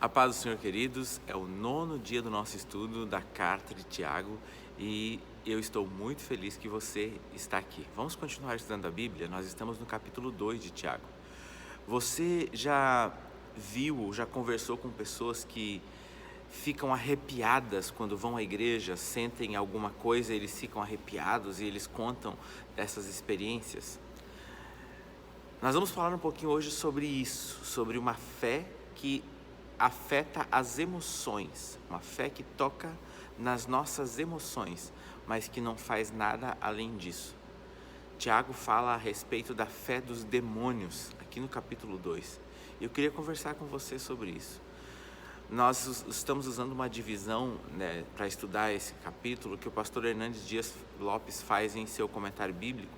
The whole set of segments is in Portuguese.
A paz do Senhor, queridos, é o 9º dia do nosso estudo da carta de Tiago e eu estou muito feliz que você está aqui. Vamos continuar estudando a Bíblia? Nós estamos no capítulo 2 de Tiago. Você já viu, já conversou com pessoas que ficam arrepiadas quando vão à igreja, sentem alguma coisa, eles ficam arrepiados e eles contam dessas experiências? Nós vamos falar um pouquinho hoje sobre isso, sobre uma fé que afeta as emoções, uma fé que toca nas nossas emoções, mas que não faz nada além disso. Tiago fala a respeito da fé dos demônios, aqui no capítulo 2. Eu queria conversar com você sobre isso. Nós estamos usando uma divisão, para estudar esse capítulo que o pastor Hernandes Dias Lopes faz em seu comentário bíblico,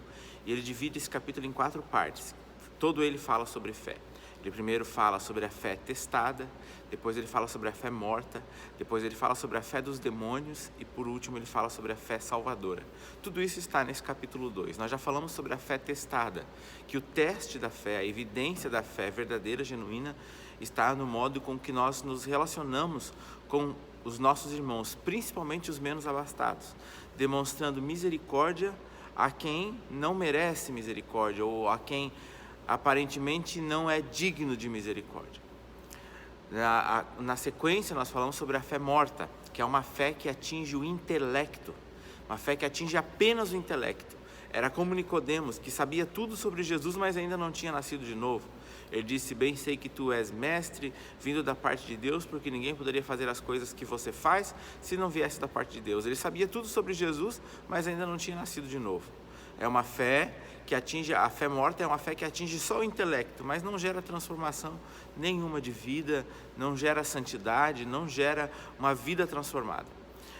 e ele divide esse capítulo em 4 partes. Todo ele fala sobre fé. Ele primeiro fala sobre a fé testada, depois ele fala sobre a fé morta, depois ele fala sobre a fé dos demônios e por último ele fala sobre a fé salvadora. Tudo isso está nesse capítulo 2. Nós já falamos sobre a fé testada, que o teste da fé, a evidência da fé verdadeira, genuína, está no modo com que nós nos relacionamos com os nossos irmãos, principalmente os menos abastados, demonstrando misericórdia a quem não merece misericórdia ou a quem aparentemente não é digno de misericórdia. Na sequência nós falamos sobre a fé morta, que é uma fé que atinge o intelecto, uma fé que atinge apenas o intelecto. Era como Nicodemos, que sabia tudo sobre Jesus, mas ainda não tinha nascido de novo. Ele disse: bem sei que tu és mestre, vindo da parte de Deus, porque ninguém poderia fazer as coisas que você faz, se não viesse da parte de Deus. Ele sabia tudo sobre Jesus, mas ainda não tinha nascido de novo. É uma fé que atinge, a fé morta é uma fé que atinge só o intelecto, mas não gera transformação nenhuma de vida, não gera santidade, não gera uma vida transformada.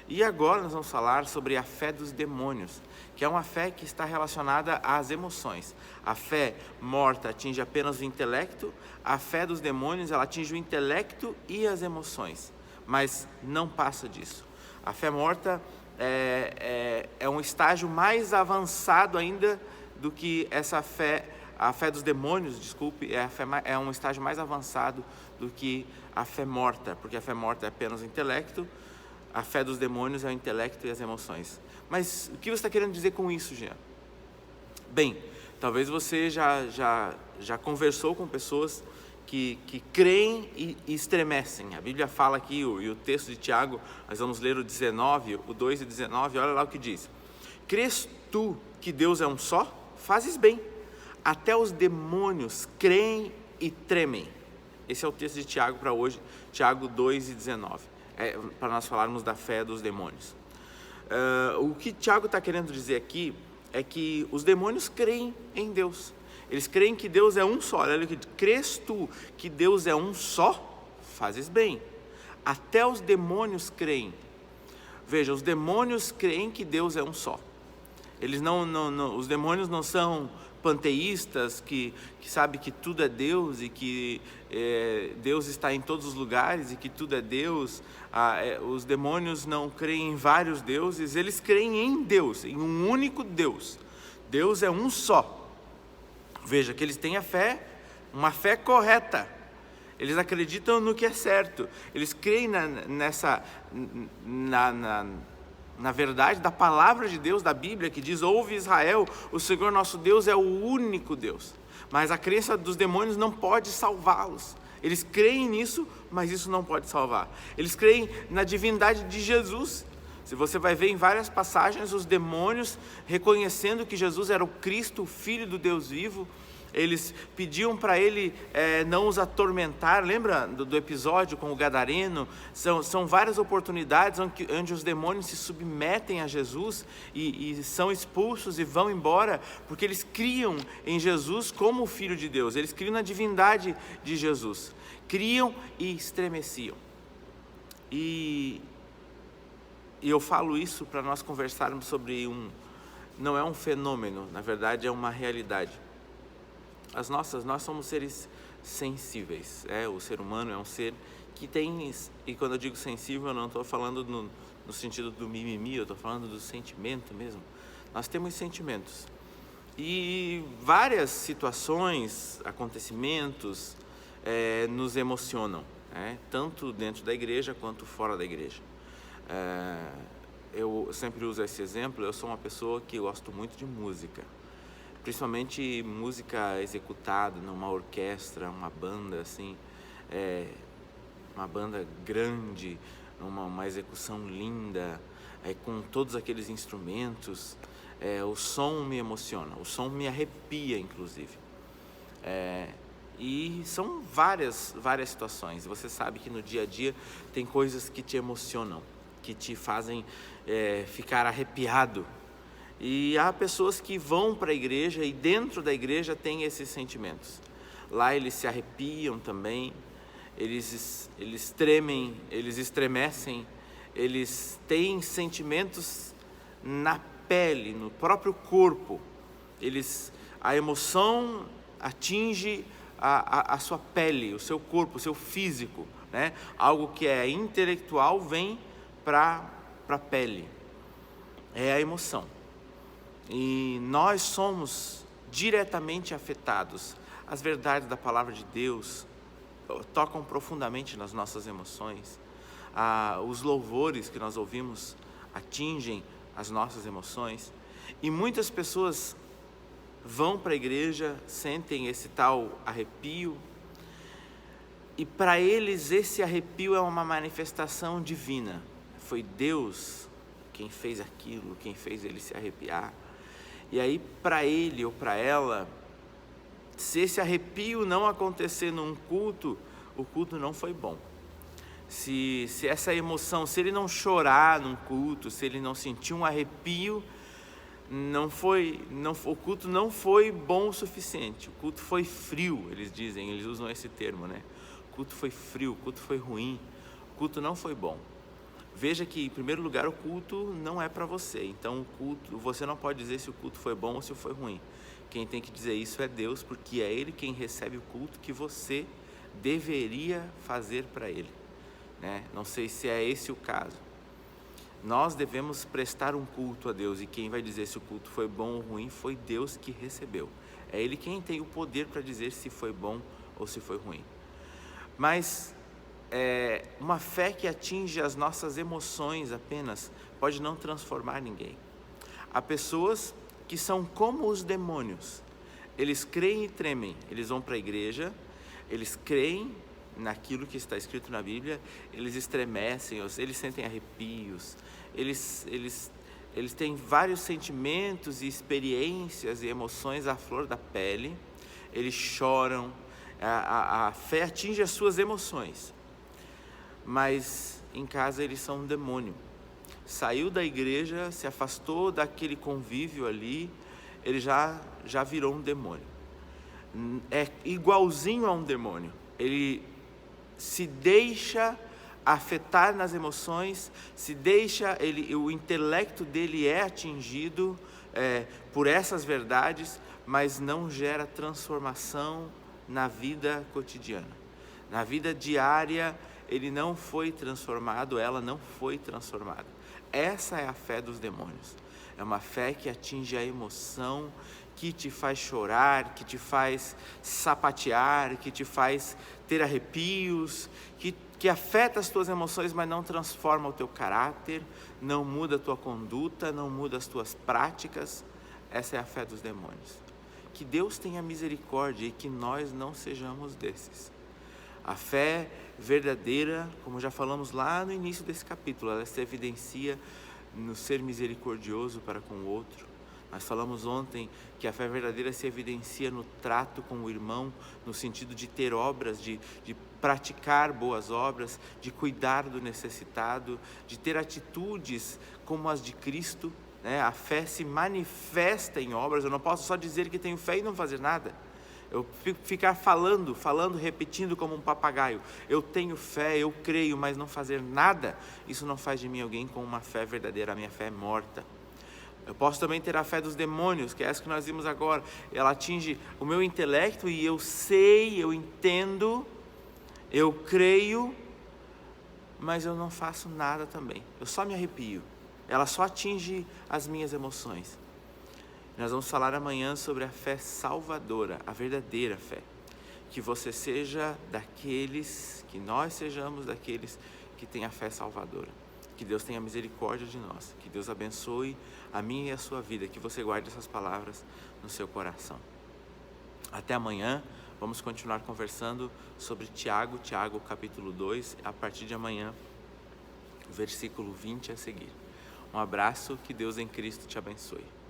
E agora nós vamos falar sobre a fé dos demônios, que é uma fé que está relacionada às emoções. A fé morta atinge apenas o intelecto, a fé dos demônios ela atinge o intelecto e as emoções, mas não passa disso. A fé morta é um estágio mais avançado ainda do que essa fé, a fé dos demônios, é um estágio mais avançado do que a fé morta, porque a fé morta é apenas o intelecto, a fé dos demônios é o intelecto e as emoções. Mas o que você está querendo dizer com isso, Jean? Bem, talvez você já conversou com pessoas que creem e estremecem. A Bíblia fala aqui, e o texto de Tiago, nós vamos ler o 19, o 2 e 19, olha lá o que diz. Crês tu que Deus é um só? Fazes bem. Até os demônios creem e tremem. Esse é o texto de Tiago para hoje, Tiago 2 e 19. Para nós falarmos da fé dos demônios. O que Tiago está querendo dizer aqui é que os demônios creem em Deus. Eles creem que Deus é um só. Olha aqui, crês tu que Deus é um só? Fazes bem. Até os demônios creem. Veja, os demônios creem que Deus é um só. Eles os demônios não são panteístas que sabem que tudo é Deus e que Deus está em todos os lugares e que tudo é Deus. Os demônios não creem em vários deuses, eles creem em Deus, em um único Deus. Deus é um só. Veja que eles têm a fé, uma fé correta. Eles acreditam no que é certo. Eles creem na verdade da palavra de Deus, da Bíblia, que diz: ouve Israel, o Senhor nosso Deus é o único Deus. Mas a crença dos demônios não pode salvá-los. Eles creem nisso, mas isso não pode salvar. Eles creem na divindade de Jesus. Se você vai ver em várias passagens, os demônios reconhecendo que Jesus era o Cristo, o Filho do Deus vivo, eles pediam para ele não os atormentar. Lembra do episódio com o Gadareno? São várias oportunidades onde os demônios se submetem a Jesus e são expulsos e vão embora, porque eles criam em Jesus como o Filho de Deus, eles criam na divindade de Jesus, criam e estremeciam. E eu falo isso para nós conversarmos sobre não é um fenômeno, na verdade é uma realidade. Nós somos seres sensíveis. O ser humano é um ser que tem, e quando eu digo sensível, eu não estou falando no sentido do mimimi, eu estou falando do sentimento mesmo. Nós temos sentimentos. E várias situações, acontecimentos nos emocionam. né? Tanto dentro da igreja quanto fora da igreja. Eu sempre uso esse exemplo. Eu sou uma pessoa que gosto muito de música, principalmente música executada numa orquestra, uma banda assim, uma banda grande, uma execução linda, com todos aqueles instrumentos. O som me emociona, o som me arrepia, inclusive. E são várias situações. Você sabe que no dia a dia tem coisas que te emocionam, que te fazem ficar arrepiado. E há pessoas que vão para a igreja e dentro da igreja tem esses sentimentos. Lá eles se arrepiam também, eles tremem, eles estremecem, eles têm sentimentos na pele, no próprio corpo. A emoção atinge a sua pele, o seu corpo, o seu físico, né? Algo que é intelectual vem para a pele. É a emoção. E nós somos diretamente afetados. As verdades da palavra de Deus tocam profundamente nas nossas emoções. Os louvores que nós ouvimos atingem as nossas emoções. E muitas pessoas vão para a igreja, sentem esse tal arrepio. E para eles esse arrepio é uma manifestação divina. Foi Deus quem fez aquilo, quem fez ele se arrepiar. E aí para ele ou para ela, se esse arrepio não acontecer num culto, o culto não foi bom. Se essa emoção, se ele não chorar num culto, se ele não sentir um arrepio, o culto não foi bom o suficiente. O culto foi frio, eles usam esse termo, né? O culto foi frio, o culto foi ruim, o culto não foi bom. Veja que, em primeiro lugar, o culto não é para você. Então, você não pode dizer se o culto foi bom ou se foi ruim. Quem tem que dizer isso é Deus, porque é Ele quem recebe o culto que você deveria fazer para Ele, né? Não sei se é esse o caso. Nós devemos prestar um culto a Deus, e quem vai dizer se o culto foi bom ou ruim foi Deus que recebeu. É Ele quem tem o poder para dizer se foi bom ou se foi ruim. Mas uma fé que atinge as nossas emoções apenas pode não transformar ninguém. Há pessoas que são como os demônios. Eles creem e tremem. Eles vão para a igreja, eles creem naquilo que está escrito na Bíblia, eles estremecem, eles sentem arrepios, eles têm vários sentimentos e experiências e emoções à flor da pele, eles choram. A fé atinge as suas emoções, mas em casa eles são um demônio. Saiu da igreja, se afastou daquele convívio ali, ele já virou um demônio. É igualzinho a um demônio. Ele se deixa afetar nas emoções, o intelecto dele é atingido por essas verdades, mas não gera transformação na vida cotidiana. Na vida diária, ele não foi transformado, ela não foi transformada. Essa é a fé dos demônios. É uma fé que atinge a emoção, que te faz chorar, que te faz sapatear, que te faz ter arrepios, que afeta as tuas emoções, mas não transforma o teu caráter, não muda a tua conduta, não muda as tuas práticas. Essa é a fé dos demônios. Que Deus tenha misericórdia e que nós não sejamos desses. A fé verdadeira, como já falamos lá no início desse capítulo, ela se evidencia no ser misericordioso para com o outro. Nós falamos ontem que a fé verdadeira se evidencia no trato com o irmão, no sentido de ter obras, de praticar boas obras, de cuidar do necessitado, de ter atitudes como as de Cristo, né? A fé se manifesta em obras. Eu não posso só dizer que tenho fé e não fazer nada. Eu ficar falando, repetindo como um papagaio. Eu tenho fé, eu creio, mas não fazer nada, isso não faz de mim alguém com uma fé verdadeira. A minha fé é morta. Eu posso também ter a fé dos demônios, que é essa que nós vimos agora. Ela atinge o meu intelecto e eu sei, eu entendo, eu creio, mas eu não faço nada também. Eu só me arrepio. Ela só atinge as minhas emoções. Nós vamos falar amanhã sobre a fé salvadora, a verdadeira fé, que você seja daqueles, que nós sejamos daqueles que têm a fé salvadora. Que Deus tenha misericórdia de nós, que Deus abençoe a minha e a sua vida, que você guarde essas palavras no seu coração. Até amanhã, vamos continuar conversando sobre Tiago, capítulo 2, a partir de amanhã, versículo 20 a seguir. Um abraço, que Deus em Cristo te abençoe.